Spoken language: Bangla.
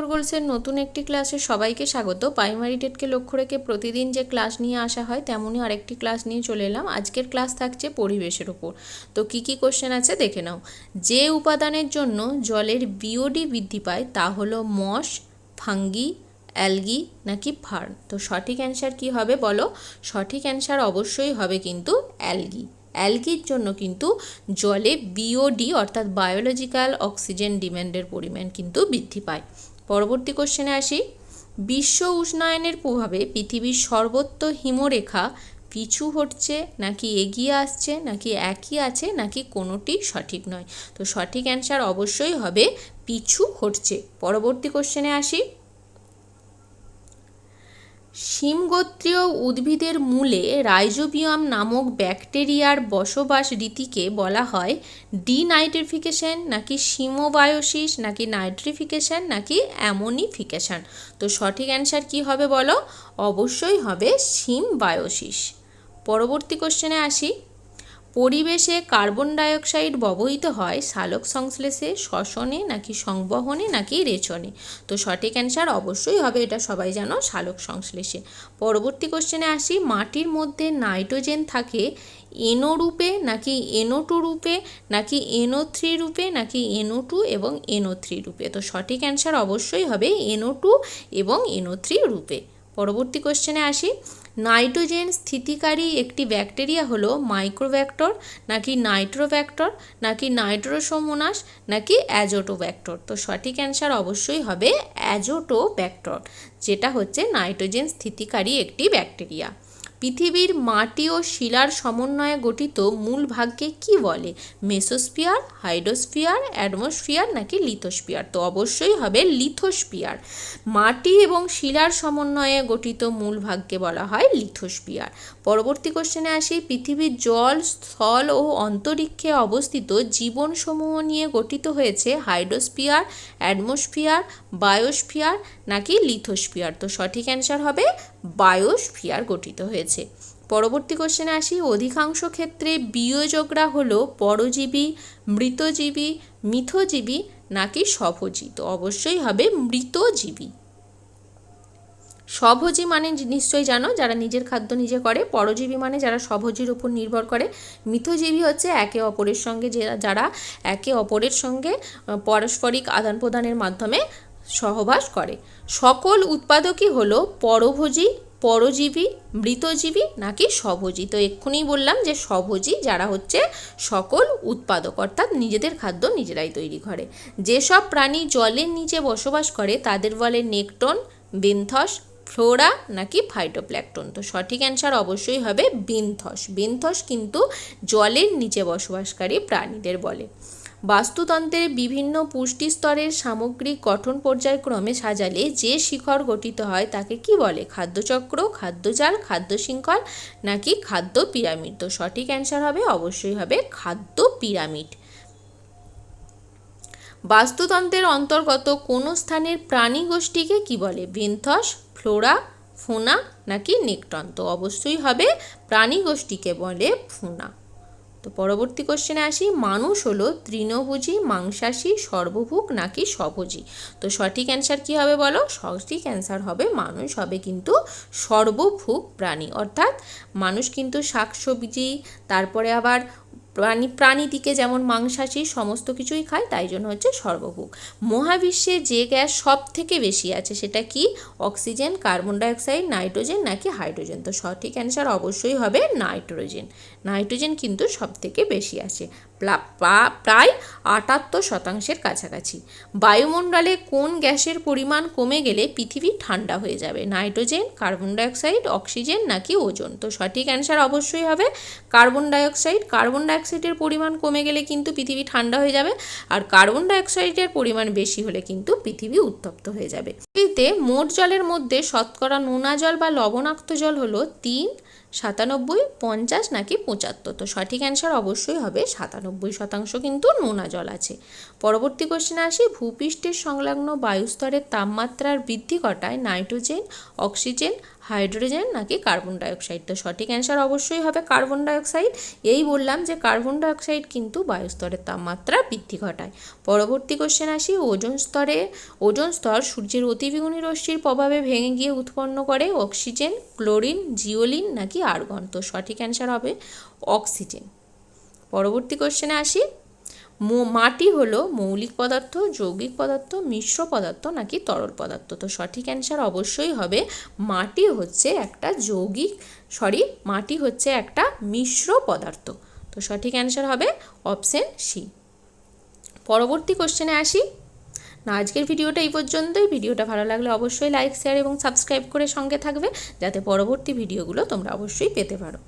ইওর গোলসের নতুন একটি ক্লাসে সবাইকে স্বাগত। প্রাইমারি টেটকে লক্ষ্য রেখে প্রতিদিন যে ক্লাস নিয়ে আসা হয় তেমনই আরেকটি ক্লাস নিয়ে চলে এলাম। আজকের ক্লাস থাকছে পরিবেশের উপর। তো কি কি কোশ্চেন আছে দেখে নাও। যে উপাদানের জন্য জলের বিওডি বৃদ্ধি পায় তা হলো মস, ফাঙ্গি, অ্যালগি নাকি ফার্ন। তো সঠিক অ্যান্সার কি হবে বলো? সঠিক অ্যান্সার অবশ্যই হবে কিন্তু অ্যালগি। অ্যালগির জন্য কিন্তু জলে বিওডি অর্থাৎ বায়োলজিক্যাল অক্সিজেন ডিম্যান্ডের পরিমাণ কিন্তু বৃদ্ধি পায়। পরবর্তী কোশ্চেনে আসি। বিশ্ব উষ্ণায়নের প্রভাবে পৃথিবীর সর্বত্র হিমরেখা পিছু হটছে নাকি এগিয়ে আসছে নাকি একই আছে নাকি কোনোটি সঠিক নয়। তো সঠিক অ্যান্সার অবশ্যই হবে পিছু হটছে। পরবর্তী কোশ্চেনে আসি। শিমগোত্রীয় উদ্ভিদের মূলে রাইজোবিয়াম নামক ব্যাকটেরিয়ার বসবাস রীতিকে বলা হয় ডিনাইট্রিফিকেশন নাকি সিমোবায়োসিস নাকি নাইট্রিফিকেশন নাকি অ্যামোনিফিকেশন। তো সঠিক অ্যান্সার কি হবে বলো? অবশ্যই হবে সিমবায়োসিস। পরবর্তী কোশ্চেনে আসি। পরিবেশে কার্বন ডাইঅক্সাইড ব্যবহৃত হয় সালোক সংশ্লেষে, শ্বসনে নাকি সংবহনে নাকি রেচনে। তো সঠিক অ্যান্সার অবশ্যই হবে, এটা সবাই জানো, সালোক সংশ্লেষে। পরবর্তী কোশ্চেনে আসি। মাটির মধ্যে নাইট্রোজেন থাকে NO রূপে নাকি NO2 রূপে নাকি NO3 রূপে নাকি NO2 এবং NO3 রূপে। তো সঠিক অ্যান্সার অবশ্যই হবে NO2 এবং NO3 রূপে। পরবর্তী কোশ্চেনে আসি। নাইট্রোজেন স্থিতিকারী একটি ব্যাকটেরিয়া হলো মাইক্রোব্যাক্টর নাকি নাইট্রোব্যাক্টর নাকি নাইট্রোসোমোনাস নাকি অ্যাজোটোব্যাক্টর। তো সঠিক অ্যান্সার অবশ্যই হবে অ্যাজোটোব্যাক্টর, যেটা হচ্ছে নাইট্রোজেন স্থিতিকারী একটি ব্যাকটেরিয়া। পৃথিবীর মাটি ও শিলার সমন্বয়ে গঠিত মূল ভাগকে কি বলে? মেসোস্ফিয়ার, হাইড্রোস্ফিয়ার, অ্যাটমসফিয়ার নাকি লিথোস্ফিয়ার। তো অবশ্যই হবে লিথোস্ফিয়ার। মাটি এবং শিলার সমন্বয়ে গঠিত মূল ভাগকে বলা হয় লিথোস্ফিয়ার। পরবর্তী কোশ্চেনে আসি। পৃথিবীর জল, স্থল ও অন্তরিক্ষে অবস্থিত জীবনসমূহ নিয়ে গঠিত হয়েছে হাইড্রোস্ফিয়ার, অ্যাটমসফিয়ার, বায়োস্ফিয়ার নাকি লিথোস্ফিয়ার। তো সঠিক অ্যান্সার হবে বায়োস্ফিয়ার গঠিত হয়েছে। পরবর্তী কোশ্চেনে আসি। অধিকাংশ ক্ষেত্রে বিয়োজকরা হলো পরজীবী, মৃতজীবী, মিথজীবী নাকি স্বভোজী। তো অবশ্যই হবে মৃতজীবী। স্বভোজী মানে নিশ্চয়ই জানো, যারা নিজের খাদ্য নিজে করে। পরজীবী মানে যারা স্বভোজীর উপর নির্ভর করে। মিথজীবী হচ্ছে একে অপরের সঙ্গে যারা একে অপরের সঙ্গে পারস্পরিক আদান প্রদানের মাধ্যমে সহবাস করে। সকল উৎপাদকই হলো পরভোজী, পরজীবী, মৃতজীবী নাকি স্বভোজী। তো এক্ষুনি বললাম যে স্বভোজী যারা হচ্ছে সকল উৎপাদক, অর্থাৎ নিজেদের খাদ্য নিজেরাই তৈরি করে। যেসব প্রাণী জলের নিচে বসবাস করে তাদের বলে নেকটন, বেন্থস, ফ্লোরা নাকি ফাইটোপ্ল্যাঙ্কটন। তো সঠিক অ্যান্সার অবশ্যই হবে বেন্থস। বেন্থস কিন্তু জলের নিচে বসবাসকারী প্রাণীদের বলে। বাস্তুতন্ত্রের বিভিন্ন পুষ্টি স্তরের সামগ্রিক গঠন পর্যায়ক্রমে সাজালে যে শিখর গঠিত হয় তাকে কি বলে? খাদ্যচক্র, খাদ্যজাল, খাদ্য শৃঙ্খল নাকি খাদ্য পিরামিড। তো সঠিক অ্যান্সার হবে অবশ্যই হবে খাদ্য পিরামিড। বাস্তুতন্ত্রের অন্তর্গত কোন স্থানের প্রাণী গোষ্ঠীকে কি বলে? বেন্থস, ফ্লোরা, ফোনা নাকি নেকটন। তো অবশ্যই হবে প্রাণী গোষ্ঠীকে বলে ফোনা। তো পরবর্তী কোশ্চেনে আসি। মানুষ হলো তৃণভোজী, মাংসাশী, সর্বভুক নাকি স্বভোজী। তো সঠিক অ্যান্সার কি হবে বলো? সঠিক অ্যান্সার হবে মানুষ হবে কিন্তু সর্বভুক প্রাণী, অর্থাৎ মানুষ কিন্তু শাকসবজি, তারপরে আবার প্রাণীটিকে যেমন মাংসাশী সমস্ত কিছুই খায়, তাই জন্য হচ্ছে সর্বভুক। মহাবিশ্বে যে গ্যাস সব থেকে বেশি আছে সেটা কি? অক্সিজেন, কার্বন ডাইঅক্সাইড, নাইট্রোজেন নাকি হাইড্রোজেন। তো সঠিক অ্যান্সার অবশ্যই হবে নাইট্রোজেন। নাইট্রোজেন কিন্তু সব থেকে বেশি আছে, প্রায় 78% কাছাকাছি। বায়ুমণ্ডলে কোন গ্যাসের পরিমাণ কমে গেলে পৃথিবী ঠান্ডা হয়ে যাবে? নাইট্রোজেন, কার্বন ডাইঅক্সাইড, অক্সিজেন নাকি ওজোন। তো সঠিক অ্যান্সার অবশ্যই হবে কার্বন ডাইঅক্সাইড। কার্বন ডাইঅক্সাইডের পরিমাণ কমে গেলে কিন্তু পৃথিবী ঠান্ডা হয়ে যাবে, আর কার্বন ডাইঅক্সাইডের পরিমাণ বেশি হলে কিন্তু পৃথিবী উত্তপ্ত হয়ে যাবে। পৃথিবীতে মোট জলের মধ্যে শতকরা নোনা জল বা লবণাক্ত জল হলো 3, 97, 50 নাকি 75। তো সঠিক অ্যান্সার অবশ্যই হবে 97% কিন্তু নোনা জল আছে। পরবর্তী কোশ্চেনে আসি। ভূপৃষ্ঠের সংলগ্ন বায়ুস্তরের তাপমাত্রার বৃদ্ধি ঘটায় নাইট্রোজেন, অক্সিজেন, হাইড্রোজেন নাকি কার্বন ডাইঅক্সাইড? তো সঠিক অ্যান্সার অবশ্যই হবে কার্বন ডাইঅক্সাইড। এই বললাম যে কার্বন ডাইঅক্সাইড কিন্তু বায়ুস্তরের তাপমাত্রা বৃদ্ধি ঘটায়। পরবর্তী কোশ্চেন আসি, ওজোন স্তর সূর্যের অতিবেগুনি রশ্মির প্রভাবে ভেঙে গিয়ে উৎপন্ন করে অক্সিজেন, ক্লোরিন, জিওলিন নাকি আর্গন? তো সঠিক অ্যান্সার হবে অক্সিজেন। পরবর্তী কোশ্চেনে আসি, মাটি হলো মৌলিক পদার্থ, যৌগিক পদার্থ, মিশ্র পদার্থ নাকি তরল পদার্থ? তো সঠিক অ্যান্সার অবশ্যই হবে মাটি হচ্ছে একটা মাটি হচ্ছে একটা মিশ্র পদার্থ। তো সঠিক অ্যান্সার হবে অপশন সি। পরবর্তী কোশ্চেনে আসি। না, আজকের ভিডিওটা এই পর্যন্তই। ভিডিওটা ভালো লাগলে অবশ্যই লাইক, শেয়ার এবং সাবস্ক্রাইব করে সঙ্গে থাকবে, যাতে পরবর্তী ভিডিওগুলো তোমরা অবশ্যই পেতে পারো।